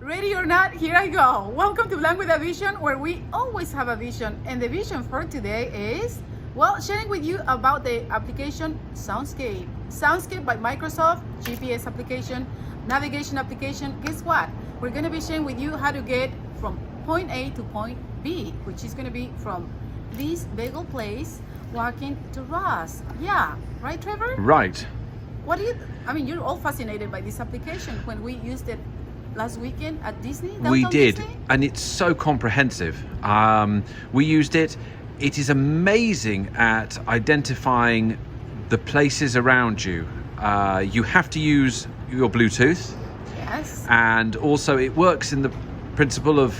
Ready or not, here I go. Welcome to Blank with a Vision, where we always have a vision. And the vision for today is, well, sharing with you about the application Soundscape. Soundscape by Microsoft, GPS application, navigation application. Guess what? We're going to be sharing with you how to get from point A to point B, which is going to be from this bagel place walking to Ross. Yeah, right, Trevor? Right. You're all fascinated by this application. When we used it last weekend at Disney? We did, Disney? and it's so comprehensive. We used it. It is amazing at identifying the places around you. You have to use your Bluetooth. Yes. And also it works in the principle of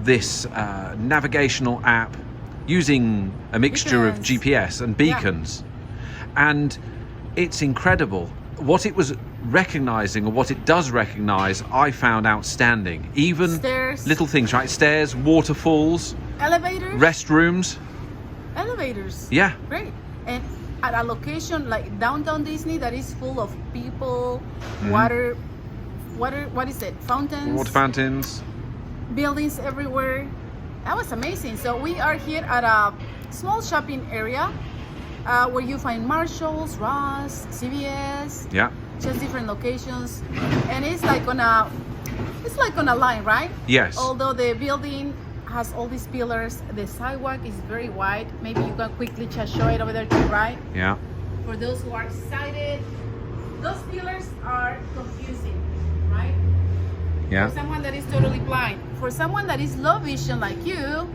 this navigational app using a mixture of GPS and beacons. Yeah. And it's incredible. What it was recognizing, or what it does recognize, I found outstanding. Even stairs, little things, right? Stairs, waterfalls, elevators, restrooms. Elevators. Yeah. Great. And at a location like downtown Disney that is full of people, water, what is it? Fountains. Water fountains. Buildings everywhere. That was amazing. So we are here at a small shopping area where you find Marshalls, Ross, CVS. Yeah. Just different locations, and it's like on a line, right? Yes. Although the building has all these pillars, the sidewalk is very wide. Maybe you can quickly just show it over there to the right. Yeah. For those who are excited, those pillars are confusing, right? Yeah. For someone that is totally blind, for someone that is low vision like you.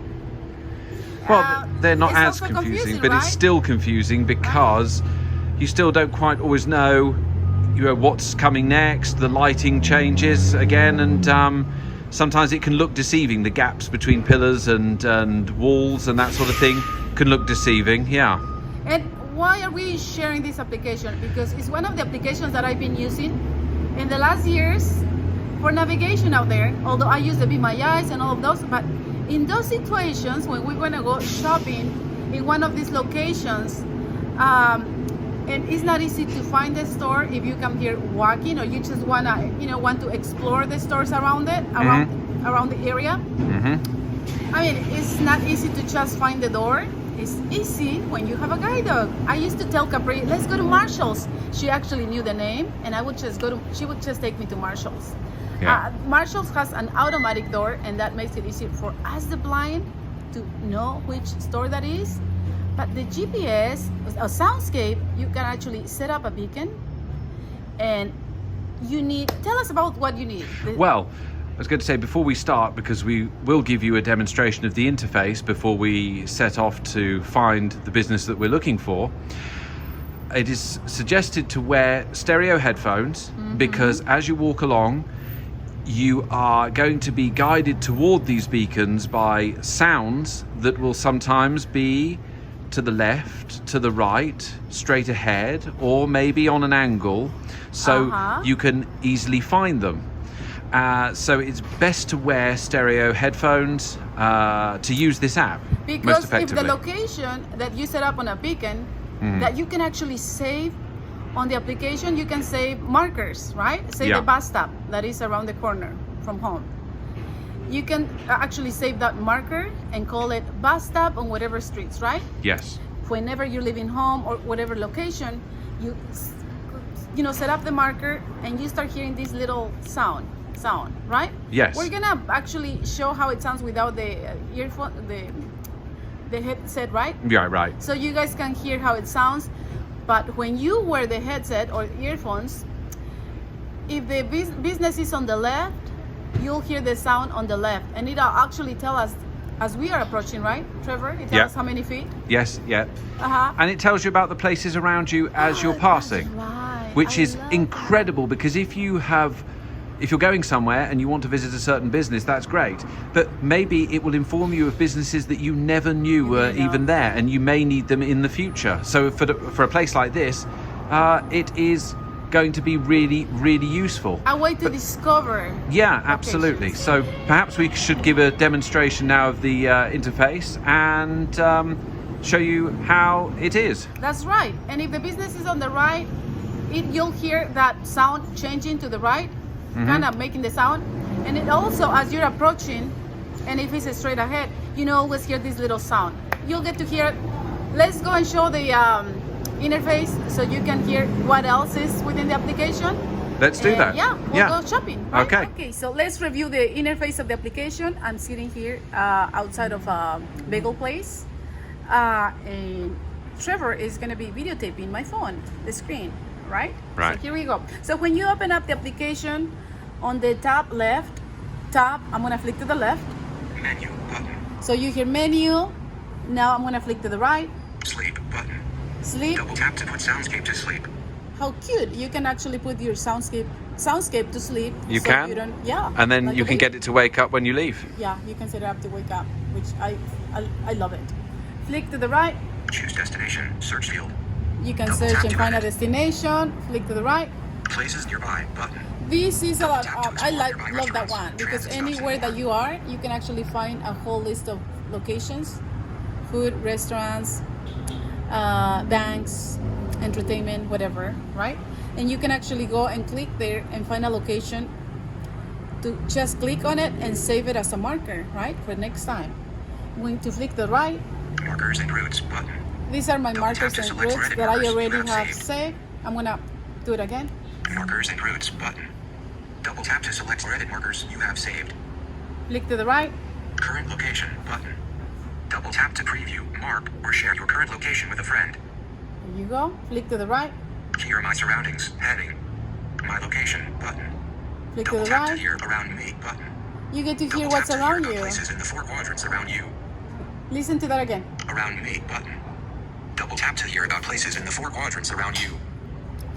Well, they're not it's as also confusing, but right? it's still confusing because you still don't quite always know, what's coming next. The lighting changes again, and sometimes it can look deceiving. The gaps between pillars and walls and that sort of thing can look deceiving. Yeah. And why are we sharing this application? Because it's one of the applications that I've been using in the last years for navigation out there. Although I use the Be My Eyes and all of those, but in those situations when we're going to go shopping in one of these locations, and it's not easy to find the store if you come here walking, or you just want to explore the stores around it, around the area. Mm-hmm. I mean, it's not easy to just find the door. It's easy when you have a guide dog. I used to tell Capri, let's go to Marshalls. She actually knew the name, and she would just take me to Marshalls. Yeah. Marshalls has an automatic door, and that makes it easier for us, the blind, to know which store that is. But the GPS, a Soundscape, you can actually set up a beacon, and tell us about what you need. Well, I was going to say, before we start, because we will give you a demonstration of the interface before we set off to find the business that we're looking for, it is suggested to wear stereo headphones, because as you walk along, you are going to be guided toward these beacons by sounds that will sometimes be to the left, to the right, straight ahead, or maybe on an angle, so you can easily find them. So it's best to wear stereo headphones to use this app because most effectively. If the location that you set up on a beacon, that you can actually save on the application, you can save markers, right? Say the bus stop that is around the corner from home. You can actually save that marker and call it bus stop on whatever streets, right? Yes. Whenever you're leaving home or whatever location, you set up the marker and you start hearing this little sound, right? Yes. We're gonna actually show how it sounds without the earphone, the headset, right? Yeah, right. So you guys can hear how it sounds. But when you wear the headset or earphones, if the business is on the left, you'll hear the sound on the left, and it'll actually tell us as we are approaching, right, Trevor? It tells us how many feet. Yes, yeah. And it tells you about the places around you as you're passing, right. which is incredible, because if you're going somewhere and you want to visit a certain business, that's great. But maybe it will inform you of businesses that you never knew were even there, and you may need them in the future. So for a place like this, it is going to be really, really useful. A way to discover. Yeah, absolutely. So perhaps we should give a demonstration now of the interface and show you how it is. That's right. And if the business is on the right, you'll hear that sound changing to the right, kind of making the sound. And it also, as you're approaching, and if it's straight ahead, you always hear this little sound. You'll get to hear. Let's go and show the interface so you can hear what else is within the application. Let's do that. Yeah, we'll go shopping. Right? Okay. Okay, so let's review the interface of the application. I'm sitting here outside of a bagel place. And Trevor is going to be videotaping my phone, the screen, right? Right. So here we go. So when you open up the application, on the top left, I'm going to flick to the left. Menu button. So you hear menu. Now I'm going to flick to the right. Sleep button. Sleep. Double tap to put Soundscape to sleep. How cute. You can actually put your soundscape to sleep. You so can? You don't, yeah. And then like you a can baby. get it to wake up when you leave. Yeah, you can set it up to wake up, which I love it. Flick to the right. Choose destination. Search field. You can Double search tap and to find a edit. destination. Flick to the right. Places nearby button. This is a lot. Tap to I explore nearby love that restaurants, one because transit stops, anywhere and that more. you are, you can actually find a whole list of locations, food, restaurants, banks, entertainment, whatever, right? And you can actually go and click there and find a location to just click on it and save it as a marker, right? For next time. I'm going to flick the right. Markers and routes button. These are my Double tap markers to and select routes edit that I markers you already have have saved. saved. I'm gonna do it again. Markers and routes button. Double tap to select or edit markers you have saved. Flick to the right. Current location button. Double tap to preview, mark, or share your current location with a friend. There you go. Flick to the right. Here are my surroundings. Heading. My location button. Flick to Double the tap to right. hear around me button. You get to hear Double what's tap to hear around about you. places in the 4 quadrants around you. Listen to that again. Around me button. Double tap to hear about places in the 4 quadrants around you.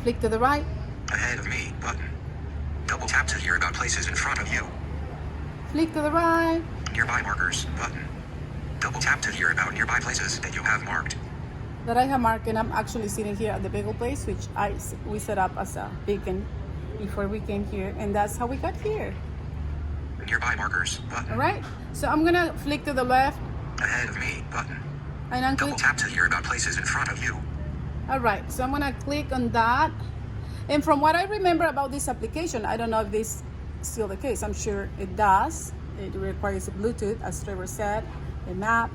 Flick to the right. Ahead of me button. Double tap to hear about places in front of you. Flick to the right. Nearby markers button. Double tap to hear about nearby places that you have marked. That I have marked, and I'm actually sitting here at the bagel place, which we set up as a beacon before we came here, and that's how we got here. Nearby markers button. All right. So I'm gonna flick to the left, Ahead of me button. and I'm Double click. tap to hear about places in front of you. All right. So I'm gonna click on that. And from what I remember about this application, I don't know if this is still the case. I'm sure it does. It requires Bluetooth, as Trevor said, the map.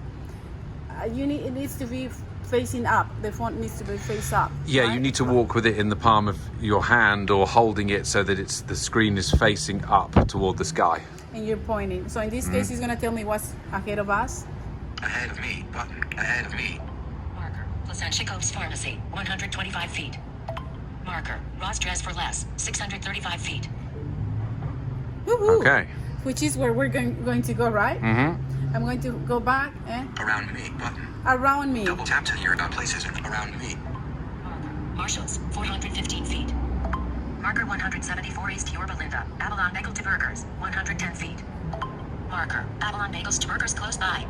It needs to be facing up. The phone needs to be face up. Yeah, right? you need to walk with it in the palm of your hand or holding it so that the screen is facing up toward the sky. And you're pointing. So in this case, it's gonna tell me what's ahead of us. Ahead of me button. Ahead of me. Marker, Placentia Coves Pharmacy, 125 feet. Marker, Ross Dress for Less, 635 feet. Woo-hoo. Okay. Which is where we're going to go, right? Mm-hmm. I'm going to go back and Around me button. around me. Double tap to hear about places around me. Marker, Marshalls, 415 feet. Marker, 174 East Yorba Linda, Avalon Bagel to Burgers, 110 feet. Marker, Avalon Bagels to Burgers close by.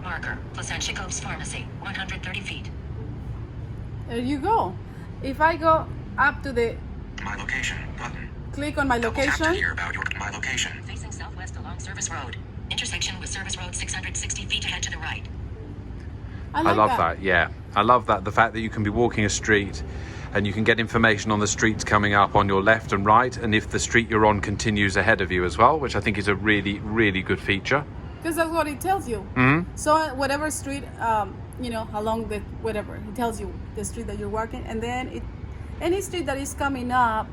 Marker, Placentia Coves Pharmacy, 130 feet. There you go. If I go up to the My location button. click on my Double tap to location, hear about my location. Facing southwest along Service Road. Intersection with Service Road, 660 feet ahead to the right. I like love that. Yeah. I love that. The fact that you can be walking a street and you can get information on the streets coming up on your left and right, and if the street you're on continues ahead of you as well, which I think is a really, really good feature. because that's what it tells you. Mm-hmm. So whatever street, along the whatever, it tells you the street that you're walking, and then any street that is coming up,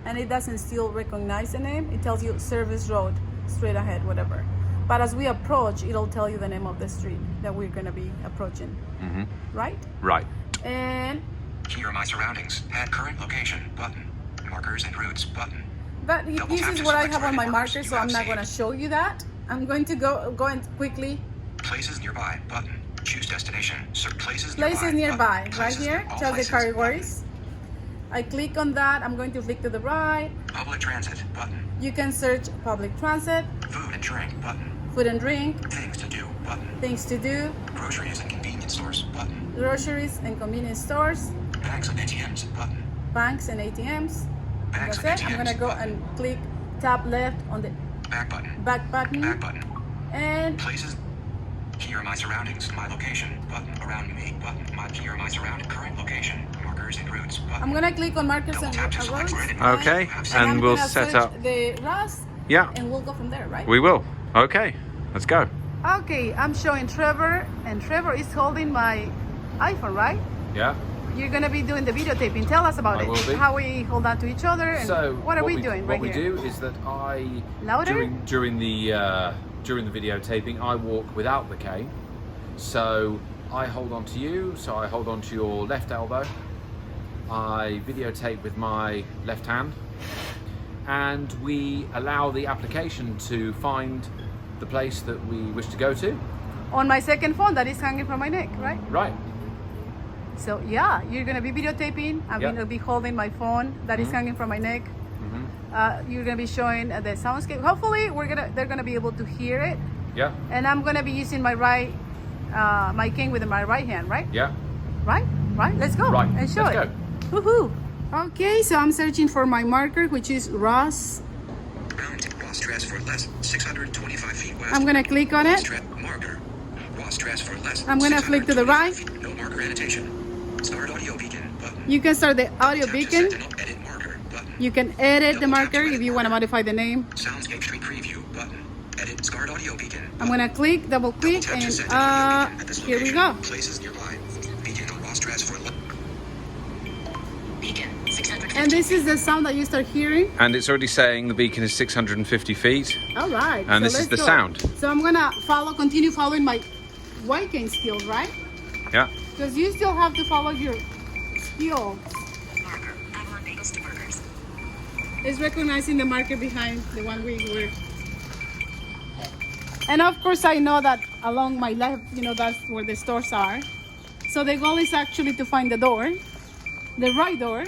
and it doesn't still recognize the name, it tells you Service Road, straight ahead, whatever. But as we approach, it'll tell you the name of the street that we're gonna be approaching, Mm-hmm. right? Right. And Here are my surroundings. Add current location button. Markers and routes button. Double this tap is to what I select have on my markers marker, you so I'm have not gonna saved. show you that. I'm going to go and quickly Places nearby button. Choose destination. Search places places nearby, button. right Places here, all tells the places categories. I click on that. I'm going to flick to the right. button. Public transit button. You can search public transit, Food and drink button. food and drink, Things to do button. things to do, Groceries and convenience stores button. groceries and convenience stores, Banks and ATMs button. banks and ATMs. Banks That's and it. I'm ATMs gonna go button. and click tap left on the Back button. back button, Back button. and Places. Here are my surroundings. My location button. Around me button. Here are my surrounding current location. Markers and routes button. I'm gonna click on markers Double and tap to select roads. where it is. Okay, And and I'm we'll gonna set search up. the Ross Yeah. And we'll go from there, right? We will. Okay, let's go. Okay, I'm showing Trevor, and Trevor is holding my iPhone, right? Yeah. You're gonna be doing the videotaping. Tell us about I it. will be. How we hold on to each other, and So what are we doing right What here? we do is that I Louder? during the videotaping, I walk without the cane. So I hold on to you. So I hold on to your left elbow. I videotape with my left hand, and we allow the application to find the place that we wish to go to. On my second phone that is hanging from my neck, right? Right. So yeah, you're gonna be videotaping. I'm Yeah. gonna be holding my phone that is hanging from my neck. You're gonna be showing the soundscape. Hopefully, they're gonna be able to hear it. Yeah. And I'm gonna be using my my cane with my right hand, right? Yeah. Right? Let's go. Right, And show let's it. go. Woohoo! Okay, so I'm searching for my marker, which is Ross. Ross dress for less 625 feet west. I'm gonna click on it. Marker. Ross dress for less. I'm gonna flick to the right. 625 feet. No marker annotation. Start audio beacon button. You can start the audio Tap to beacon. set an edit marker button. You can edit the marker if you want to modify the name. Soundscape Street Preview button. Edit Scarred Audio Beacon. I'm gonna click, double click, Tap to and set an audio beacon at this here we location. go. Places nearby. Beacon on Ross dress for Beacon, 650. And this is the sound that you start hearing. And it's already saying the beacon is 650 feet. All right. And this so is the let's go. sound. So I'm gonna continue following my white cane skills, right? Yeah. Because you still have to follow your skills. Marker, Avalon Bagels to Burgers. It's recognizing the marker behind the one we were. And of course, I know that along my left, that's where the stores are. So the goal is actually to find the door, the right door.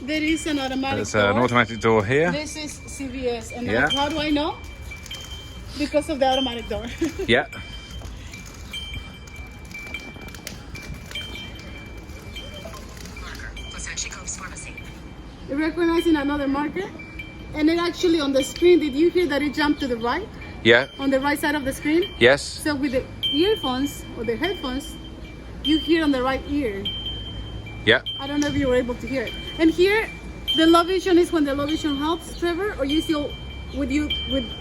There is an automatic There's door. an automatic door here. This is CVS. And Yeah. how do I know? Because of the automatic door. Yeah. Marker, Placentia Cove's Pharmacy. Recognizing another marker. And then actually on the screen, did you hear that it jumped to the right? Yeah. On the right side of the screen? Yes. So with the earphones or the headphones, you hear on the right ear. Yeah. I don't know if you were able to hear it. And here, the low vision is when the low vision helps, Trevor, or you still, would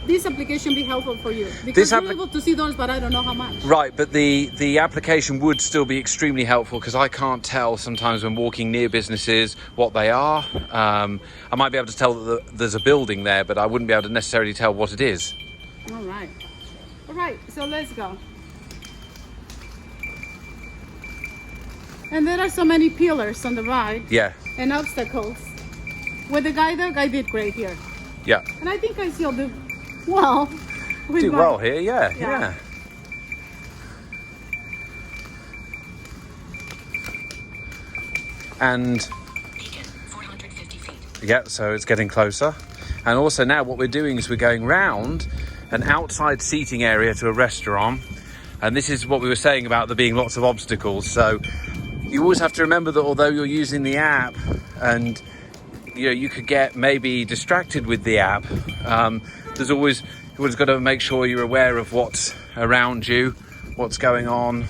this application be helpful for you? Because you're able to see doors, but I don't know how much. Right, but the application would still be extremely helpful because I can't tell sometimes when walking near businesses what they are. I might be able to tell that there's a building there, but I wouldn't be able to necessarily tell what it is. All right. All right, so let's go. And there are so many pillars on the right Yeah. and obstacles. With the guy did great here. Yeah. And I think I still do well. With Do my- well here, yeah. Yeah. And Beacon, 450 feet. yeah, so it's getting closer. And also now what we're doing is we're going round an outside seating area to a restaurant. And this is what we were saying about there being lots of obstacles. So you always have to remember that although you're using the app and you could get maybe distracted with the app, you've always got to make sure you're aware of what's around you, what's going on.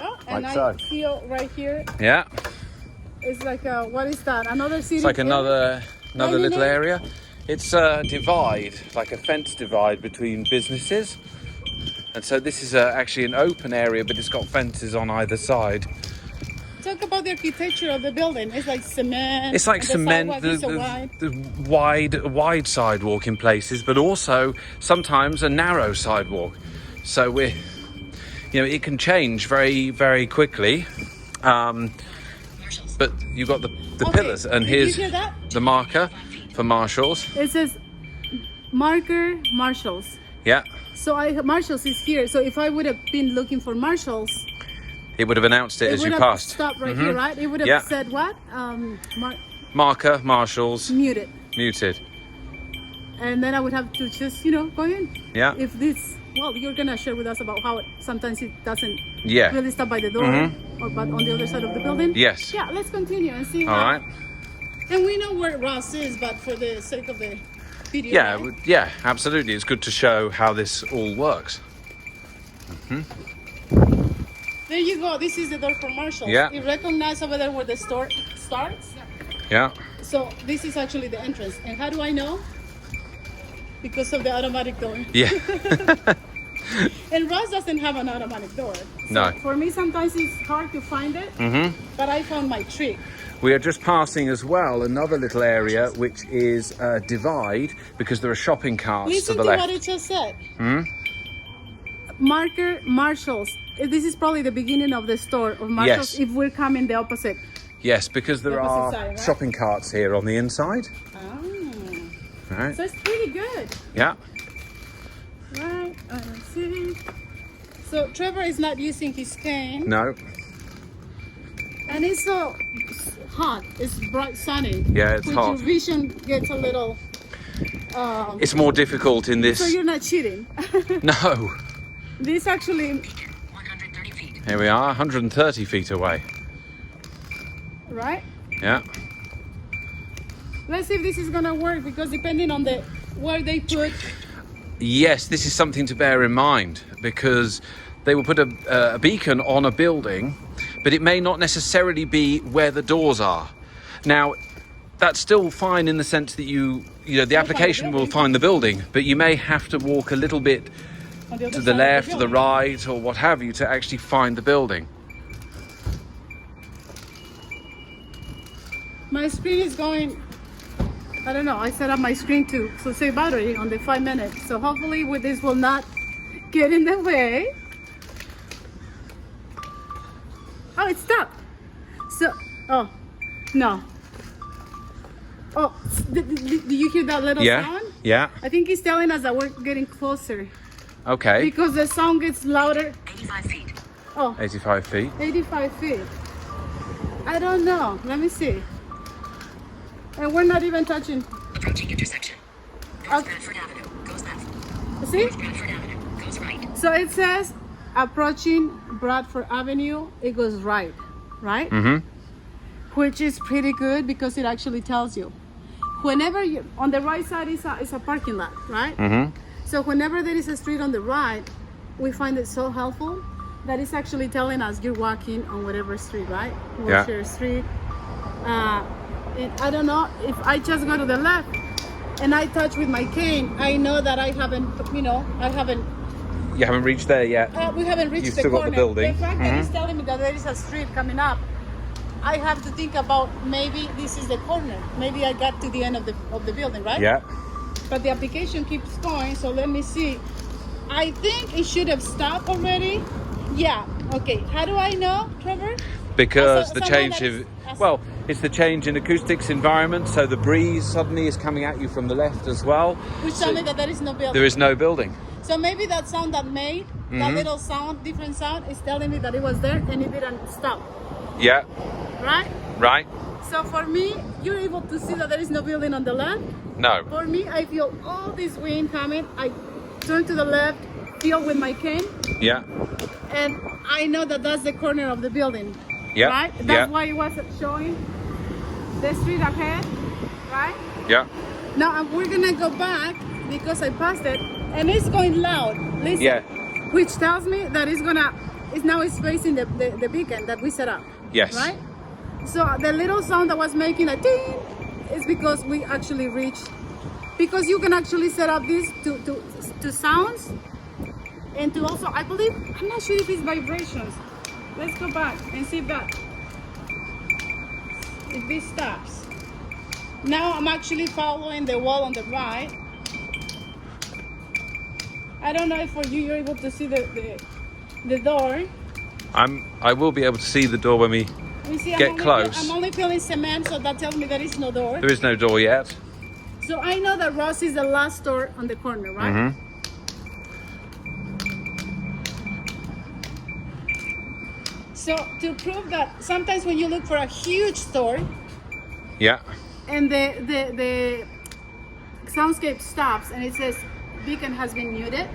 Oh, and Like I so. feel right here, Yeah, it's like what is that? Another seating it's like another Dining little area? area. It's a divide, like a fence divide between businesses. And so this is actually an open area, but it's got fences on either side. Talk about the architecture of the building. It's like cement. It's like and the cement, sidewalk is so wide. the wide sidewalk in places, but also sometimes a narrow sidewalk. So it can change very, very quickly. Marshalls. But you've got the Okay, pillars, and did you here's hear that? the marker for Marshalls. It says marker Marshalls. Yeah, So Marshalls is here. So if I would have been looking for Marshalls, it would have announced it it as would you have passed. stopped right here, right? It would have Yeah. said what? Marker, Marshalls, Muted. muted. And then I would have to just, go in. Yeah. If this, you're gonna share with us about how sometimes it doesn't Yeah. really stop by the door, but on the other side of the building. Yes. Yeah, let's continue and see. All right. And we know where Ross is, but for the sake of the video. Yeah, right? yeah, absolutely. It's good to show how this all works. There you go. This is the door for Marshalls. Yeah. You recognize over there where the store starts? Yeah. So this is actually the entrance. And how do I know? Because of the automatic door. Yeah. And Ross doesn't have an automatic door. So No. for me, sometimes it's hard to find it. But I found my trick. We are just passing as well another little area which is a divide because there are shopping carts Listen to to the what left. it just said. Marker Marshalls. This is probably the beginning of the store of Marshalls Yes. if we're coming the opposite. Yes, because there Opposite are side, right? shopping carts here on the inside. Oh. Right. So it's pretty good. Yeah. Right. Let's see. So Trevor is not using his cane. No. And it's so hot. It's bright sunny. Yeah, it's which hot. Your vision gets a little. It's more difficult in So this. you're not cheating. No. Feet. This actually, 130 feet. Here we are, 130 feet away. right? Yeah. Let's see if this is gonna work because depending on the where they put. Yes, this is something to bear in mind because they will put a beacon on a building, but it may not necessarily be where the doors are. Now, that's still fine in the sense that you know, the application will find the building, but you may have to walk a little bit On the other to side the of left, to the building. right, or what have you, to actually find the building. My screen is going. I don't know. I set up my screen to save battery on the 5 minutes. So hopefully, with this will not get in the way. Oh, it's stuck. So, oh, no. Oh, do you hear that little Yeah. sound? Yeah. I think he's telling us that we're getting closer Okay. because the sound gets louder. 85 feet. Oh, 85 feet. 85 feet. I don't know. Let me see. And we're not even touching. Approaching intersection. North Okay. Bradford Avenue. Goes left. See? North Bradford Avenue. Goes right. So it says approaching Bradford Avenue, it goes right, right? Mm-hmm. Which is pretty good because it actually tells you. Whenever you, on the right side is a parking lot, right? Mm-hmm. So whenever there is a street on the right, we find it so helpful that it's actually telling us you're walking on whatever street, right? Yeah. Wilshire Street. And I don't know if I just go to the left and I touch with my cane, I know that I haven't, You haven't reached there yet. we haven't reached You've the still got corner. the building. The fact that he's telling me that there is a street coming up, I have to think about maybe this is the corner. Maybe I got to the end of the building, right? Yeah. But the application keeps going, so let me see. I think it should have stopped already. Yeah. Okay. How do I know, Trevor? Because As a- the someone change that of, is- as- well, it's the change in acoustics environment, so the breeze suddenly is coming at you from the left as well. Which So tell me that there is no building. there is no building. So maybe that sound that made, that little sound, different sound, is telling me that it was there and it didn't stop, Yeah. right? Right? So for me, you're able to see that there is no building on the left. No. For me, I feel all this wind coming. I turn to the left, feel with my cane, Yeah. and I know that that's the corner of the building. Yeah. Right? That's Yeah. why it wasn't showing the street ahead, right? Yeah. Now we're gonna go back because I passed it, and it's going loud. Listen. Yeah. Which tells me that it's facing the beacon that we set up. Yes. Right? So the little sound that was making a ding is because we actually reached, because you can actually set up this to sounds and to also, I believe, I'm not sure if it's vibrations. Let's go back and see if this stops. Now I'm actually following the wall on the right. I don't know if for you you're able to see the door. I will be able to see the door when we. You see, Get close. I'm only feeling cement, so that tells me there is no door. There is no door yet. So I know that Ross is the last store on the corner, right? Mm-hmm. So to prove that sometimes when you look for a huge store Yeah. and the soundscape stops and it says beacon has been muted,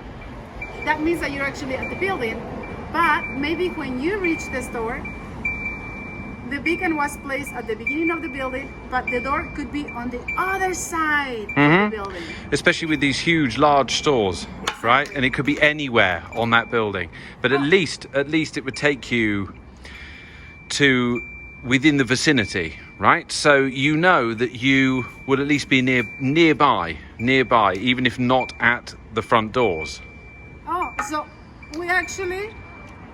that means that you're actually at the building. But maybe when you reach the store, the beacon was placed at the beginning of the building, but the door could be on the other side of the building. Especially with these huge, large stores, right? And it could be anywhere on that building. But at least it would take you to within the vicinity, right? So you know that you would at least be nearby, even if not at the front doors. Oh, so we actually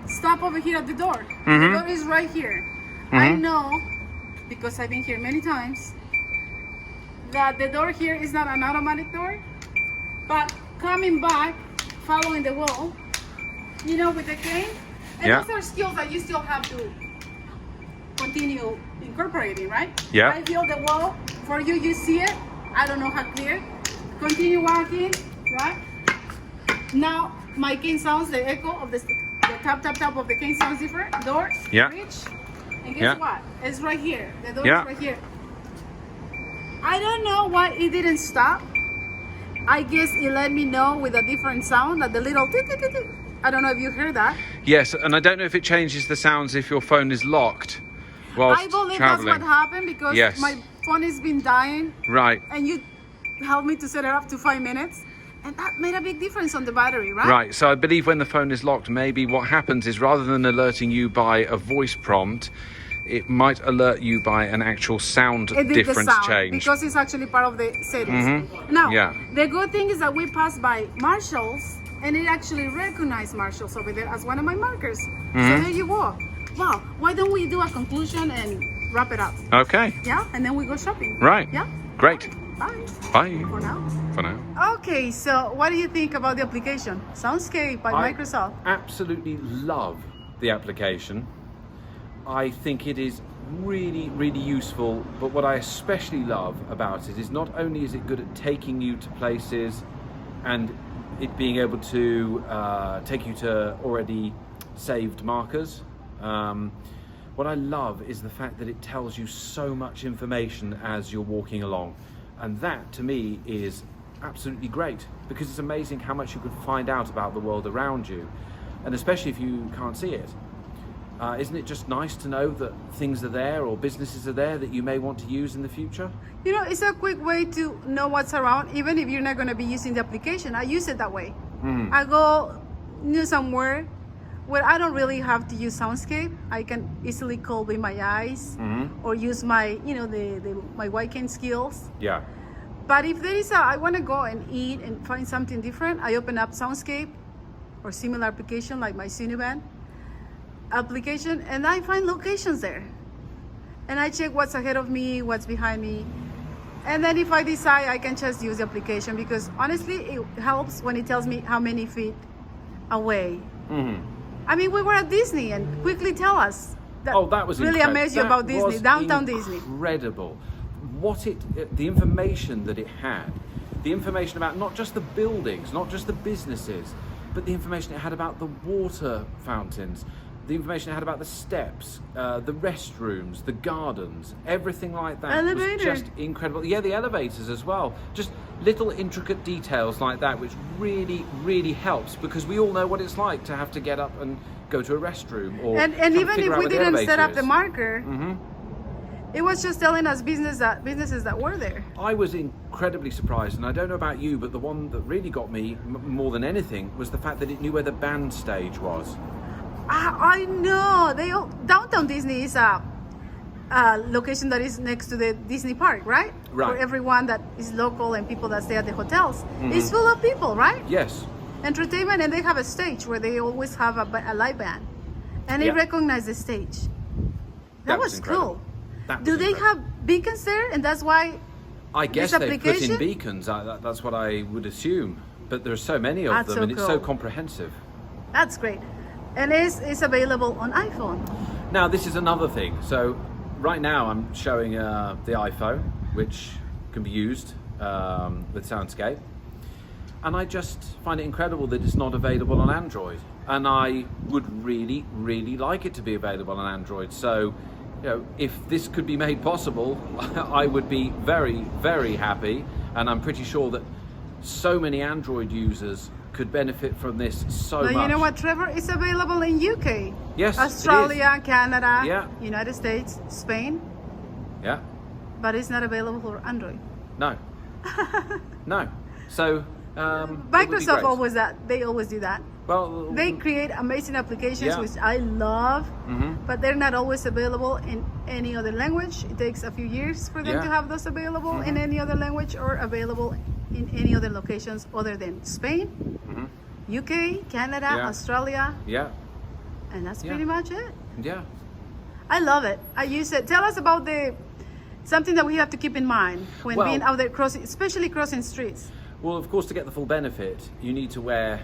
stop over here at the door. Mhm. The door is right here. I know, because I've been here many times, that the door here is not an automatic door, but coming back, following the wall, you know, with the cane, and Yeah. those are skills that you still have to continue incorporating, right? Yeah. I feel the wall, for you, you see it, I don't know how clear. Continue walking, right? Now, my cane sounds, the echo of the tap, tap, tap of the cane sounds different. Door, Yeah. reach, and guess Yeah. what? It's right here. The door Yeah. is right here. I don't know why it didn't stop. I guess it let me know with a different sound, that the little tick, tick, tick, tick. I don't know if you heard that. Yes, and I don't know if it changes the sounds if your phone is locked whilst I believe traveling. that's what happened, because Yes. my phone has been dying, Right. and you helped me to set it up to 5 minutes, and that made a big difference on the battery, right? Right, so I believe when the phone is locked, maybe what happens is rather than alerting you by a voice prompt, it might alert you by an actual sound It did difference the sound, change. because it's actually part of the settings. Mhm. Now, Yeah. the good thing is that we passed by Marshalls, and it actually recognized Marshalls over there as one of my markers. So Mhm. there you go. Wow, why don't we do a conclusion and wrap it up? Okay, Yeah, and then we go shopping. right. Yeah. Great. Bye. Bye For now. for now. Okay, so what do you think about the application? Soundscape by Microsoft. Absolutely love the application. I think it is really useful, but what I especially love about it is not only is it good at taking you to places and it being able to take you to already saved markers. What I love is the fact that it tells you so much information as you're walking along, and that to me is absolutely great, because it's amazing how much you could find out about the world around you, and especially if you can't see it. Isn't it just nice to know that things are there or businesses are there that you may want to use in the future? You know, it's a quick way to know what's around, even if you're not going to be using the application. I use it that way. I go somewhere where I don't really have to use Soundscape. I can easily call with my eyes or use my, my white cane skills. Yeah. But if there is I want to go and eat and find something different, I open up Soundscape or similar application like my Cineban application, and I find locations there. And I check what's ahead of me, what's behind me. And then if I decide, I can just use the application, because honestly, it helps when it tells me how many feet away. I mean, we were at Disney and quickly tell us. That was really incredible. amazed you about Disney, downtown Disney. Incredible. The information that it had, the information about not just the buildings, not just the businesses, but the information it had about the water fountains, the information it had about the steps, the restrooms, the gardens, everything like that. Elevator. Was just incredible. Yeah, the elevators as well. Just little intricate details like that, which really helps, because we all know what it's like to have to get up and go to a restroom, or and even if we didn't set up the marker, it was just telling us businesses that were there. I was incredibly surprised, and I don't know about you, but the one that really got me more than anything was the fact that it knew where the band stage was. I know. Downtown Disney is a location that is next to the Disney park, right? Right. For everyone that is local and people that stay at the hotels. It's full of people, right? Yes. Entertainment, and they have a stage where they always have a live band. And Yeah. it recognized the stage. That was incredible. cool. That was Do they incredible. have beacons there? And that's why I guess this they put in application? beacons. That's what I would assume. But there are so many of That's them, so and it's so cool. comprehensive. That's great. And it's available on iPhone. Now, this is another thing. So, right now I'm showing the iPhone, which can be used with Soundscape. And I just find it incredible that it's not available on Android. And I would really like it to be available on Android. So, if this could be made possible, I would be very happy. And I'm pretty sure that so many Android users could benefit from this so But much. you know what, Trevor? It's available in UK. Yes, it is. Australia, Canada, Yeah. United States, Spain. Yeah. But it's not available for Android. No. No. So, it would be Microsoft great. they always do that. Well, They create amazing applications, Yeah. which I love, Mhm. but they're not always available in any other language. It takes a few years for them Yeah. to have those available in any other language or available in any other locations other than Spain, UK, Canada, Yeah. Australia, yeah, and that's Yeah. pretty much it. yeah. I love it. I use it. Tell us about something that we have to keep in mind when Well- being out there crossing, especially crossing streets. Well, of course, to get the full benefit, you need to wear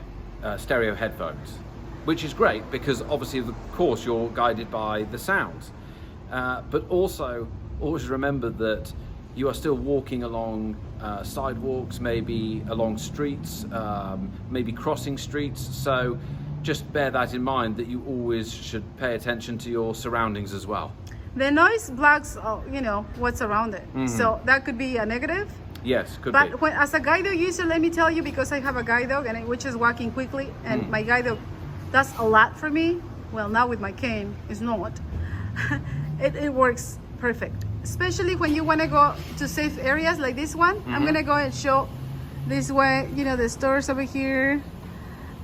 stereo headphones, which is great because obviously, of course, you're guided by the sounds. But also, always remember that you are still walking along sidewalks, maybe along streets, maybe crossing streets. So just bear that in mind, that you always should pay attention to your surroundings as well. The noise blocks, what's around it. Mm-hmm. So that could be a negative. Yes, could But be. when, as a guide dog user, let me tell you, because I have a guide dog which is walking quickly, and Mm. my guide dog does a lot for me. Well, now with my cane, it's not. it works perfect, especially when you want to go to safe areas like this one. I'm gonna go and show this way. The stores over here.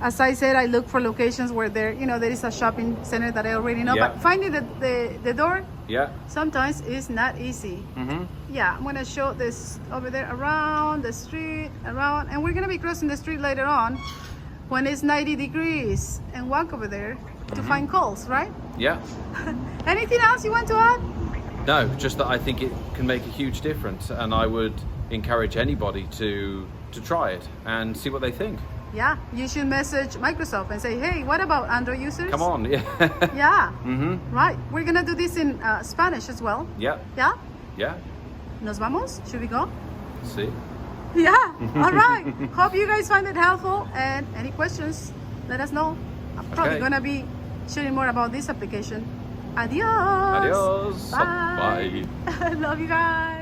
As I said, I look for locations where there is a shopping center that I already know. Yeah. But finding the door Yeah. sometimes is not easy. Mm-hmm. Yeah, I'm gonna show this over there, around the street, around, and we're gonna be crossing the street later on when it's 90 degrees and walk over there to find calls, right? Yeah. Anything else you want to add? No, just that I think it can make a huge difference, and I would encourage anybody to try it and see what they think. Yeah, you should message Microsoft and say, hey, what about Android users? Come on, yeah. Yeah, Mhm. right. We're gonna do this in Spanish as well. Yeah, Yeah? yeah. Nos vamos? Should we go? See. Yeah, all right. Hope you guys find it helpful, and any questions, let us know. I'm probably Okay. gonna be sharing more about this application. Adios. Adios. Bye. Bye. Love you guys.